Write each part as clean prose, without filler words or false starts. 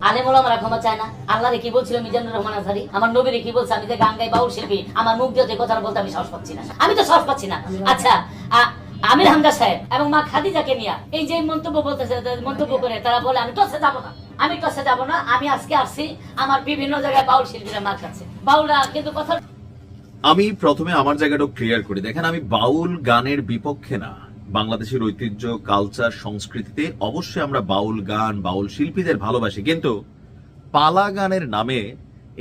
আলেম ওলামারা ক্ষমা চায় না? আল্লাহরে কি বলছিল মিজানুর রহমান আজহারী? আমার নবীরে কি বলছে? আমি যে গান গাই, বাউল শিল্পী, আমার মুখ দিয়ে যে কথা বলতে আমি সাহস পাচ্ছি না, আমি তো সাহস পাচ্ছি না। আচ্ছা, আমির হামজা সাহেব এবং মা খাদিজাকে নিয়ে এই যে মন্তব্য বলতেছে, মন্তব্য করে তারা বলে আমি টসে যাব না, আমি টসে যাব না, আমি আজকে আসছি আমার বিভিন্ন জায়গায় বাউল শিল্পীরা মার খাচ্ছে, বাউলরা কিন্তু কথা। আমি প্রথমে আমার জায়গাটা ক্লিয়ার করি। দেখেন, আমি বাউল গানের বিপক্ষে না। বাংলাদেশের ঐতিহ্য, কালচার, সংস্কৃতিতে অবশ্যই আমরা বাউল গান, বাউল শিল্পীদের ভালোবাসি, কিন্তু পালা গানের নামে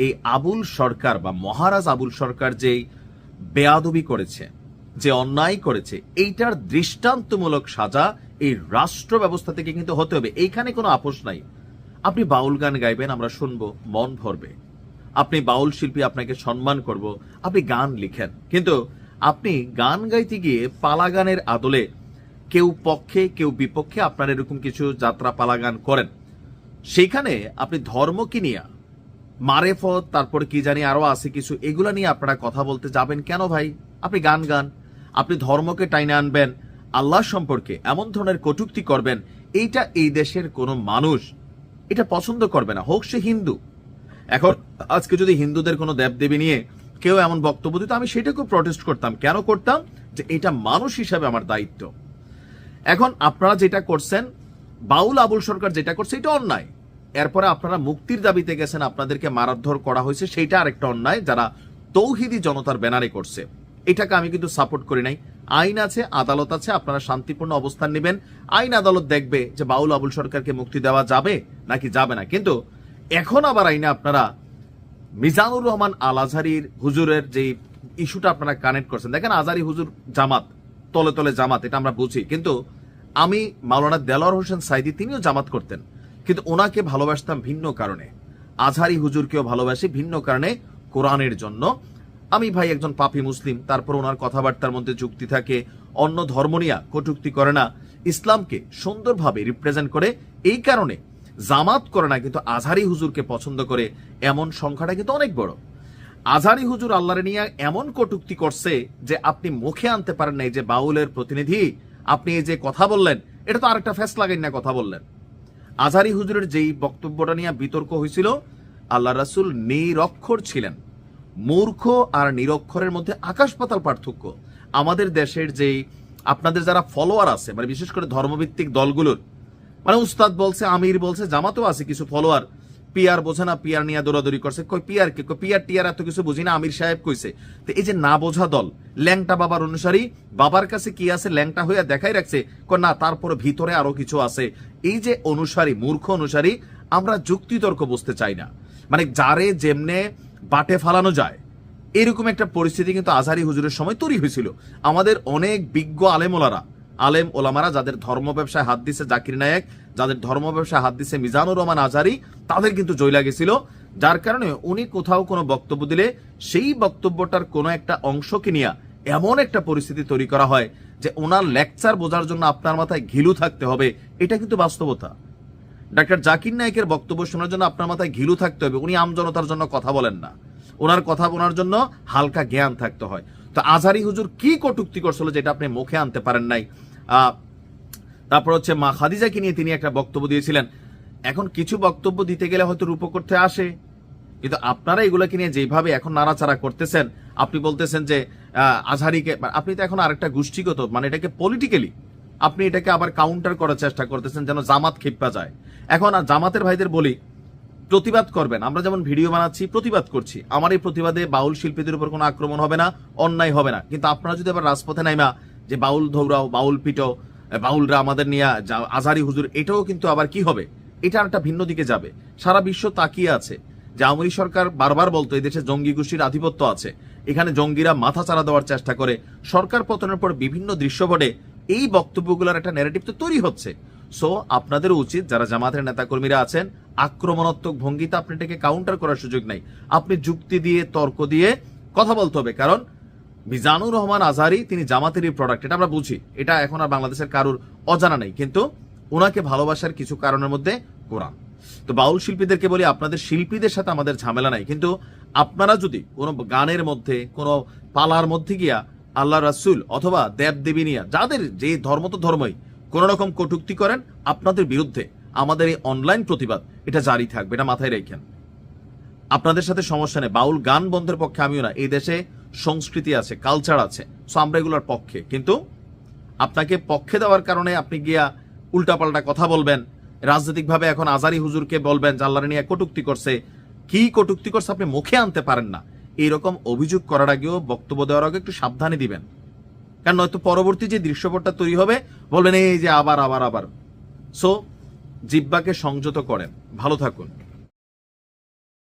এই আবুল সরকার বা মহারাজ আবুল সরকার যে বেয়াদবি করেছে, যে অন্যায় করেছে, এইটার দৃষ্টান্তমূলক সাজা এই রাষ্ট্র ব্যবস্থা থেকে কিন্তু হতে হবে। এইখানে কোনো আপোষ নাই। আপনি বাউল গান গাইবেন, আমরা শুনবো, মন ভরবে। আপনি বাউল শিল্পী, আপনাকে সম্মান করব, আপনি গান লিখেন, কিন্তু আপনি গান গাইতে গিয়ে পালা গানের আদলে কেউ পক্ষে কেউ বিপক্ষে আপনার এরকম কিছু যাত্রা পালা গান করেন, সেইখানে আপনি ধর্ম কি নিয়ে, মারেফত, তারপরে কি জানি আরো আছে কিছু, এগুলা নিয়ে আপনারা কথা বলতে যাবেন কেন ভাই? আপনি গান গান, আপনি ধর্মকে টাইনে আনবেন, আল্লাহ সম্পর্কে এমন ধরনের কটূক্তি করবেন, এইটা এই দেশের কোনো মানুষ এটা পছন্দ করবে না, হোক সে হিন্দু। এখন আজকে যদি হিন্দুদের কোনো দেবদেবী নিয়ে কেউ এমন বক্তব্য দিত, আমি সেটাকেও প্রটেস্ট করতাম। কেন করতাম? যে এটা মানুষ হিসাবে আমার দায়িত্ব। এখন আপনারা যেটা করছেন, বাউল আবুল সরকার যেটা করছে, এটা অন্যায়। এরপরে আপনারা মুক্তির দাবিতে গেছেন, আপনাদেরকে মারধর করা হয়েছে, সেইটা আরেকটা অন্যায়, যারা তৌহিদি জনতার ব্যানারে করছে। এটাকে আমি কিন্তু সাপোর্ট করি নাই। আইন আছে, আদালত আছে, আপনারা শান্তিপূর্ণ অবস্থান নেবেন, আইন আদালত দেখবে যে বাউল আবুল সরকারকে মুক্তি দেওয়া যাবে নাকি যাবে না। কিন্তু এখন আবার আইনে আপনারা মিজানুর রহমান আল আজহারীর হুজুরের যে ইস্যুটা আপনারা কানেক্ট করছেন। দেখেন, আজহারী হুজুর জামাত, তলে তলে জামাত, এটা আমরা বুঝি, কিন্তু আমি মাওলানা দেলোয়ার হোসেন সাইদি, তিনিও জামাত করতেন, কিন্তু ওনাকে ভালোবাসতাম ভিন্ন কারণে। আজহারী হুজুরকেও ভালোবাসি ভিন্ন কারণে, কোরআনের জন্য। আমি ভাই একজন পাপী মুসলিম, তারপর ওনার কথাবার্তার মধ্যে যুক্তি থাকে, অন্য ধর্ম নিয়ে কটূক্তি করে না, ইসলামকে সুন্দরভাবে রিপ্রেজেন্ট করে, এই কারণে জামাত করে না, কিন্তু আজহারী হুজুরকে পছন্দ করে, এমন সংখ্যাটা কিন্তু অনেক বড়। আজহারী হুজুর আল্লাহরে নিয়ে এমন কটূক্তি করছে যে আপনি মুখে আনতে পারেন নাই যে বাউলের প্রতিনিধি, আপনি এই যে কথা বললেন, এটা তো আরেকটা ফেস লাগাই না কথা বললেন। আজহারী হুজুরের যেই বক্তব্যটা নিয়ে বিতর্ক হয়েছিল, আল্লাহ রাসূল নিরক্ষর ছিলেন। মূর্খ আর নিরক্ষরের মধ্যে আকাশ পাতাল পার্থক্য। আমাদের দেশের যেই আপনাদের যারা ফলোয়ার আছে, মানে বিশেষ করে ধর্মভিত্তিক দলগুলোর, মানে উস্তাদ বলছে, আমির বলছে, জামাতও আছে কিছু ফলোয়ার, পিয়ার বোঝে না, পিয়ার নিয়ে দৌড়াদৌড়ি করছে, কই পিয়ার কে, পিয়ার টিয়ার এত কিছু বুঝি না, আমির সাহেব কইছে। তো এই যে না বোঝা দল, ল্যাংটা বাবার অনুসারী, বাবার কাছে কি আছে ল্যাংটা হইয়া দেখাই রাখছে, না তারপরে ভিতরে আরো কিছু আছে। এই যে অনুসারী, মূর্খ অনুসারী, আমরা যুক্তিতর্ক বুঝতে চাই না, মানে যারে যেমনে বাটে ফালানো যায়, এরকম একটা পরিস্থিতি কিন্তু আজহারী হুজুরের সময় তৈরি হয়েছিল। আমাদের অনেক বিজ্ঞ আলেম ওলামারা যাদের ধর্ম ব্যবসায় হাত দিছে জাকির নায়েক, যাদের ধর্ম ব্যবসায় হাত দিছে মিজানুর রহমান আজহারী, তাদের কিন্তু জয়লা গেছিল। যার কারণে উনি কোথাও কোনো বক্তব্য দিলে সেই বক্তব্যটার কোনো একটা অংশকে নিয়ে এমন একটা পরিস্থিতি তৈরি করা হয় যে ওনার লেকচার বোঝার জন্য আপনার মাথায় ঘিলু থাকতে হবে, এটা কিন্তু বাস্তবতা। ডাক্তার জাকির নায়েকের বক্তব্য শোনার জন্য আপনার মাথায় ঘিলু থাকতে হবে, উনি আমজনতার জন্য কথা বলেন না, ওনার কথা বলার জন্য হালকা জ্ঞান থাকতে হয়। তো আজহারী হুজুর কি কটূক্তি করছিল যেটা আপনি মুখে আনতে পারেন নাই। তারপর হচ্ছে মা খাদিজাকে নিয়ে তিনি একটা বক্তব্য দিয়েছিলেন। এখন কিছু বক্তব্য দিতে গেলে হয়তো রূপকর্থে আসে, কিন্তু আপনারা এগুলোকে নিয়ে যেভাবে এখন নাড়াচাড়া করতেছেন, আপনি বলতেছেন যে আজহারীকে, আপনি তো এখন আরেকটা গোষ্ঠীগত, মানে এটাকে পলিটিক্যালি আপনি এটাকে আবার কাউন্টার করার চেষ্টা করতেছেন যেন জামাত খেপা যায়। এখন আর জামাতের ভাইদের বলি, প্রতিবাদ করবেন, আমরা যেমন ভিডিও বানাচ্ছি প্রতিবাদ করছি, আমার এই প্রতিবাদে বাউল শিল্পীদের উপর কোনো আক্রমণ হবে না, অন্যায় হবে না। কিন্তু আপনারা যদি আবার রাজপথে নাইমা যে বাউল ধৌরাও, বাউল পিটো, বাউলরা আমাদের নিয়ে আজহারী হুজুর, এটাও কিন্তু আবার কি হবে, এটা একটা ভিন্ন দিকে যাবে। সারা বিশ্ব তাকিয়ে আছে যে আওয়ামী লীগ সরকার বারবার বলতো এই দেশে জঙ্গি গোষ্ঠীর আধিপত্য আছে, এখানে জঙ্গিরা মাথা চাড়া দেওয়ার চেষ্টা করে। সরকার পতনের পর বিভিন্ন দৃশ্যপটে এই বক্তব্যগুলোর একটা ন্যারেটিভ তো তৈরি হচ্ছে। সো আপনাদের উচিত, যারা জামাতের নেতাকর্মীরা আছেন, আক্রমণাত্মক ভঙ্গিতে আপনি এটাকে কাউন্টার করার সুযোগ নাই, আপনি যুক্তি দিয়ে তর্ক দিয়ে কথা বলতে হবে। কারণ মিজানুর রহমান আজহারী তিনি জামাতেরই প্রোডাক্ট, এটা আমরা বুঝি, এটা এখন আর বাংলাদেশের কারুর অজানা নেই, কিন্তু ওনাকে ভালোবাসার কিছু কারণের মধ্যে কোরআন। তো বাউল শিল্পীদেরকে বলি, আপনাদের শিল্পীদের সাথে আমাদের ঝামেলা নাই, কিন্তু আপনারা যদি কোনো গানের মধ্যে, কোনো পালার মধ্যে গিয়া আল্লাহ রাসূল অথবা দেব দেবী নিয়া, যাদের যে ধর্ম তো ধর্মই, কোন রকম কটূক্তি করেন, আপনাদের বিরুদ্ধে আমাদের এই অনলাইন প্রতিবাদ এটা জারি থাকবে, এটা মাথায় রেখেন। আপনাদের সাথে সমস্যা নেই, বাউল গান বন্ধের পক্ষে আমিও না। এই দেশে সংস্কৃতি আছে, কালচার আছে, সো আমরা এগুলোর পক্ষে। কিন্তু আপনাকে পক্ষে দেওয়ার কারণে আপনি গিয়া উল্টাপাল্টা কথা বলবেন, রাজনৈতিকভাবে এখন আজারি হুজুরকে বলবেন জাল্লারে নিয়ে কটূক্তি করছে, কি কটূক্তি করছে আপনি মুখে আনতে পারেন না। এইরকম অভিযোগ করার আগেও, বক্তব্য দেওয়ার আগে একটু সাবধানে দিবেন, কারণ নয়তো পরবর্তী যে দৃশ্যপটটা তৈরি হবে বলবেন এই যে আবার আবার আবার। সো জিহ্বাকে সংযত করেন। ভালো থাকুন।